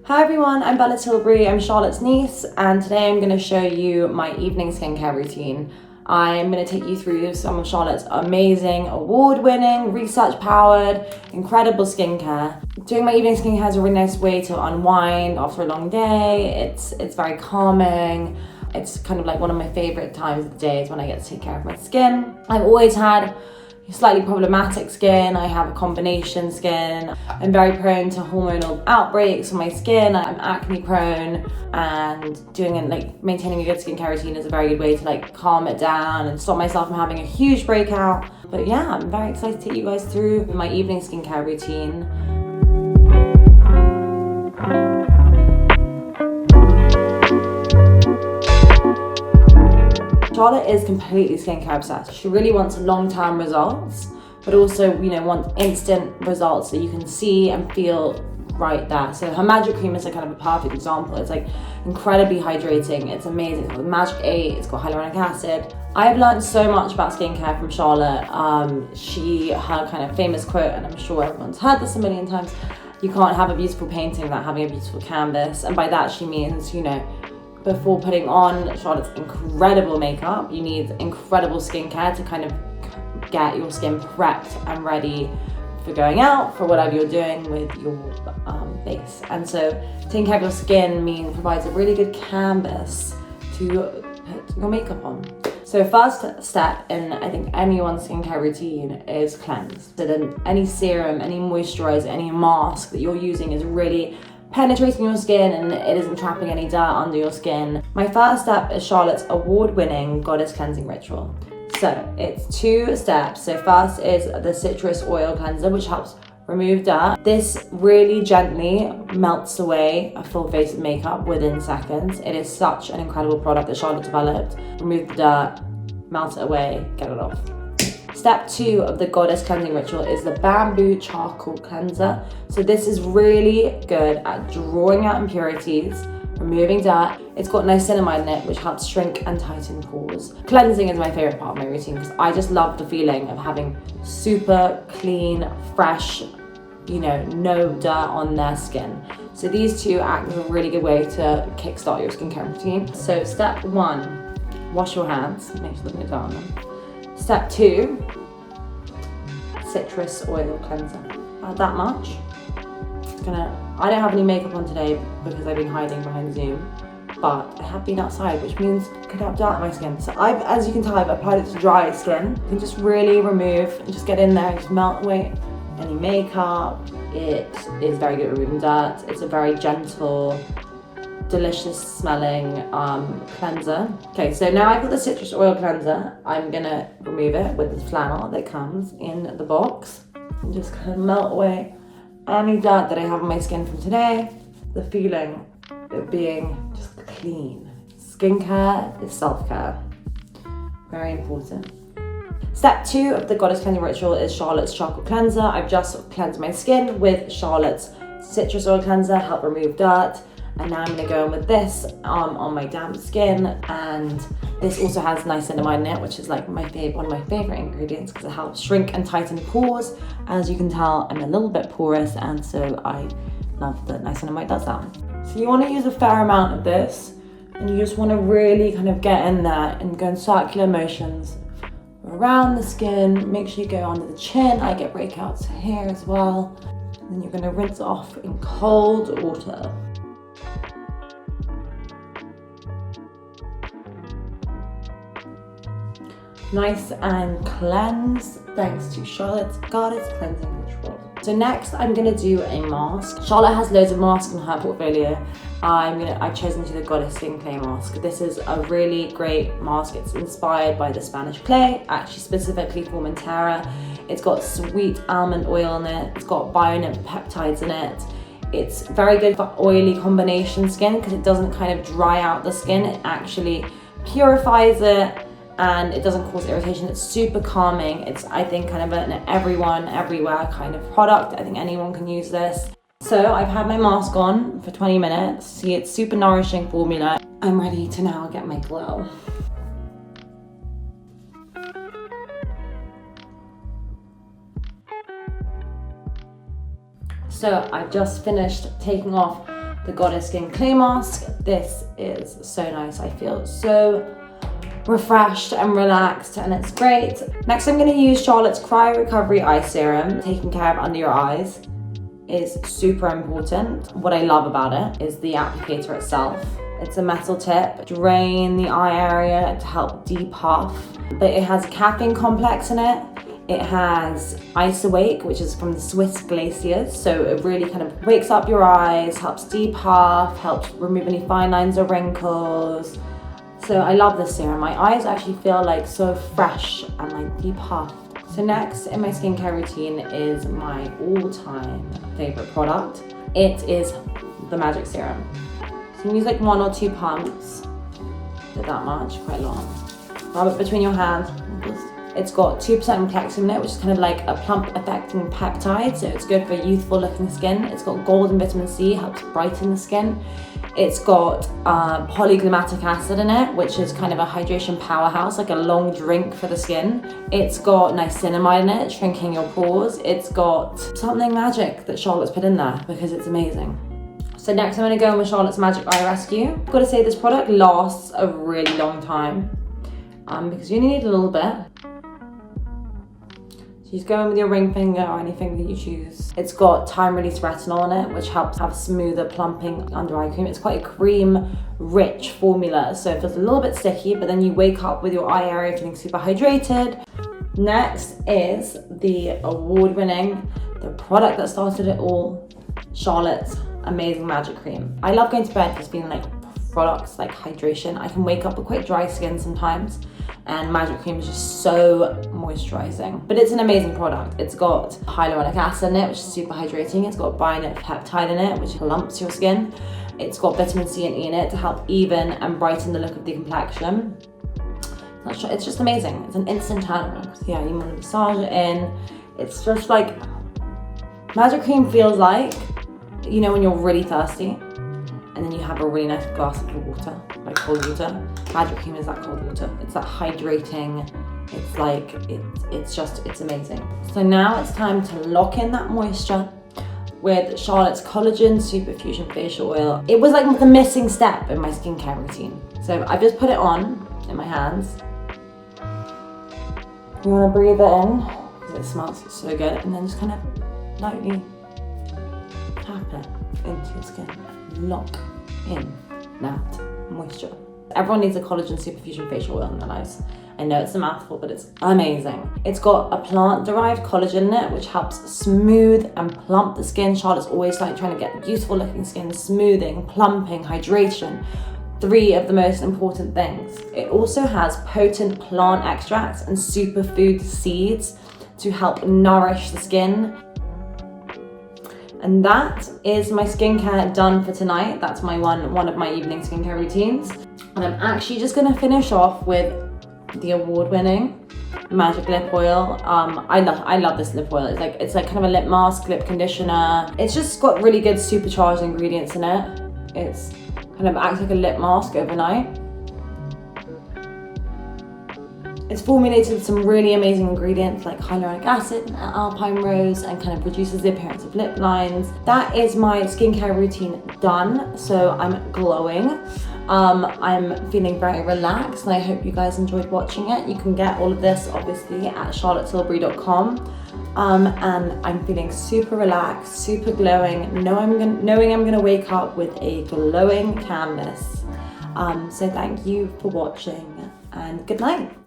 Hi everyone, I'm Bella Tilbury, I'm Charlotte's niece, and today I'm going to show you my evening skincare routine. I'm going to take you through some of Charlotte's amazing, award-winning, research-powered, incredible skincare. Doing my evening skincare is a really nice way to unwind after a long day. It's very calming. It's kind of like one of my favorite times of the day is when I get to take care of my skin. I've always had slightly problematic skin. I have a combination skin. I'm very prone to hormonal outbreaks on my skin. I'm acne prone, and maintaining a good skincare routine is a very good way to calm it down and stop myself from having a huge breakout. But yeah, I'm very excited to take you guys through my evening skincare routine. Charlotte is completely skincare obsessed. She really wants long-term results, but also, wants instant results that you can see and feel right there. So her Magic Cream is kind of a perfect example. It's incredibly hydrating. It's amazing. It's got Magic 8. It's got hyaluronic acid. I've learned so much about skincare from Charlotte. Her kind of famous quote, and I'm sure everyone's heard this a million times: "You can't have a beautiful painting without having a beautiful canvas." And by that she means, before putting on Charlotte's incredible makeup, you need incredible skincare to kind of get your skin prepped and ready for going out, for whatever you're doing with your base. And so taking care of your skin provides a really good canvas to put your makeup on. So first step in, I think, anyone's skincare routine is cleanse. So then any serum, any moisturizer, any mask that you're using is really penetrating your skin and it isn't trapping any dirt under your skin. My first step is Charlotte's award-winning Goddess Cleansing Ritual. So it's 2 steps. So first is the citrus oil cleanser, which helps remove dirt. This really gently melts away a full face of makeup within seconds. It is such an incredible product that Charlotte developed. Remove the dirt, melt it away, get it off. Step 2 of the Goddess Cleansing Ritual is the Bamboo Charcoal Cleanser. So this is really good at drawing out impurities, removing dirt. It's got niacinamide in it, which helps shrink and tighten pores. Cleansing is my favorite part of my routine because I just love the feeling of having super clean, fresh, no dirt on their skin. So these 2 act as a really good way to kickstart your skincare routine. So step 1, wash your hands, make sure there's no dirt on them. Step 2, citrus oil cleanser. Add that much. I don't have any makeup on today because I've been hiding behind Zoom, but I have been outside, which means I could have dirt on my skin. So as you can tell, I've applied it to dry skin. You can just really remove and just get in there and just melt away any makeup. It is very good at removing dirt. It's a very gentle, delicious smelling cleanser. Okay, so now I've got the citrus oil cleanser. I'm gonna remove it with the flannel that comes in the box and just kind of melt away any dirt that I have on my skin from today. The feeling of being just clean. Skincare is self-care. Very important. Step 2 of the Goddess Cleansing Ritual is Charlotte's Charcoal Cleanser. I've just cleansed my skin with Charlotte's citrus oil cleanser, help remove dirt. And now I'm going to go in with this on my damp skin, and this also has niacinamide in it, which is one of my favorite ingredients because it helps shrink and tighten pores. As you can tell, I'm a little bit porous, and so I love that niacinamide does that. So you want to use a fair amount of this, and you just want to really kind of get in there and go in circular motions around the skin. Make sure you go under the chin. I get breakouts here as well. And then you're going to rinse off in cold water. Nice and cleansed, thanks to Charlotte's Goddess Cleansing Ritual. So next I'm gonna do a mask. Charlotte has loads of masks in her portfolio. I've chosen to do the Goddess Skin Clay Mask. This is a really great mask. It's inspired by the Spanish clay, actually specifically for Montera. It's got sweet almond oil in it. It's got bionin peptides in it. It's very good for oily combination skin because it doesn't kind of dry out the skin. It actually purifies it, and it doesn't cause irritation. It's super calming. It's, I think, kind of an everyone, everywhere kind of product. I think anyone can use this. So I've had my mask on for 20 minutes. See, it's super nourishing formula. I'm ready to now get my glow. So I've just finished taking off the Goddess Skin Clay Mask. This is so nice. I feel so refreshed and relaxed, and it's great. Next, I'm going to use Charlotte's Cryo Recovery Eye Serum. Taking care of under your eyes is super important. What I love about it is the applicator itself. It's a metal tip, drain the eye area to help depuff, but it has a caffeine complex in it. It has Ice Awake, which is from the Swiss glaciers, so it really kind of wakes up your eyes, helps depuff, helps remove any fine lines or wrinkles. So I love this serum. My eyes actually feel like so fresh and like depuffed. So next in my skincare routine is my all-time favorite product. It is the Magic Serum. So you use like 1 or 2 pumps, not that much, quite long. Rub it between your hands. It's got 2% Complexium in it, which is kind of like a plump affecting peptide, so it's good for youthful looking skin. It's got gold and vitamin C, helps brighten the skin. It's got polyglutamate acid in it, which is kind of a hydration powerhouse, like a long drink for the skin. It's got niacinamide in it, shrinking your pores. It's got something magic that Charlotte's put in there because it's amazing. So next I'm going to go in with Charlotte's Magic Eye Rescue. I've got to say this product lasts a really long time because you only need a little bit. So you just go in with your ring finger or anything that you choose. It's got time-release retinol in it, which helps have smoother plumping under eye cream. It's quite a cream-rich formula, so it feels a little bit sticky, but then you wake up with your eye area feeling super hydrated. Next is the award-winning, the product that started it all, Charlotte's Amazing Magic Cream. I love going to bed just feeling like products like hydration. I can wake up with quite dry skin sometimes, and Magic Cream is just so moisturizing. But it's an amazing product. It's got hyaluronic acid in it, which is super hydrating. It's got bionic peptide in it, which plumps your skin. It's got vitamin C and E in it to help even and brighten the look of the complexion. It's just amazing. It's an instant turnaround. So yeah, you want to massage it in. It's just like, Magic Cream feels like, you know, when you're really thirsty and then you have a really nice glass of water, like cold water. Magic Cream is that cold water. It's that hydrating. It's like, it's amazing. So now it's time to lock in that moisture with Charlotte's Collagen Super Fusion Facial Oil. It was like the missing step in my skincare routine. So I just put it on in my hands. You want to breathe it in because it smells so good, and then just kind of lightly tap it into your skin. Lock in that moisture. Everyone needs a Collagen Super Fusion Facial Oil in their lives. I know it's a mouthful, but it's amazing. It's got a plant-derived collagen in it, which helps smooth and plump the skin. Charlotte's always like trying to get beautiful looking skin, smoothing, plumping, hydration. 3 of the most important things. It also has potent plant extracts and superfood seeds to help nourish the skin. And that is my skincare done for tonight. That's my one of my evening skincare routines. And I'm actually just gonna finish off with the award-winning Magic Lip Oil. I love this lip oil. It's like kind of a lip mask, lip conditioner. It's just got really good supercharged ingredients in it. It's kind of acts like a lip mask overnight. It's formulated with some really amazing ingredients like hyaluronic acid and alpine rose, and kind of reduces the appearance of lip lines. That is my skincare routine done, so I'm glowing. I'm feeling very relaxed, and I hope you guys enjoyed watching it. You can get all of this obviously at charlottetilbury.com. And I'm feeling super relaxed, super glowing, knowing I'm gonna wake up with a glowing canvas. So thank you for watching, and good night.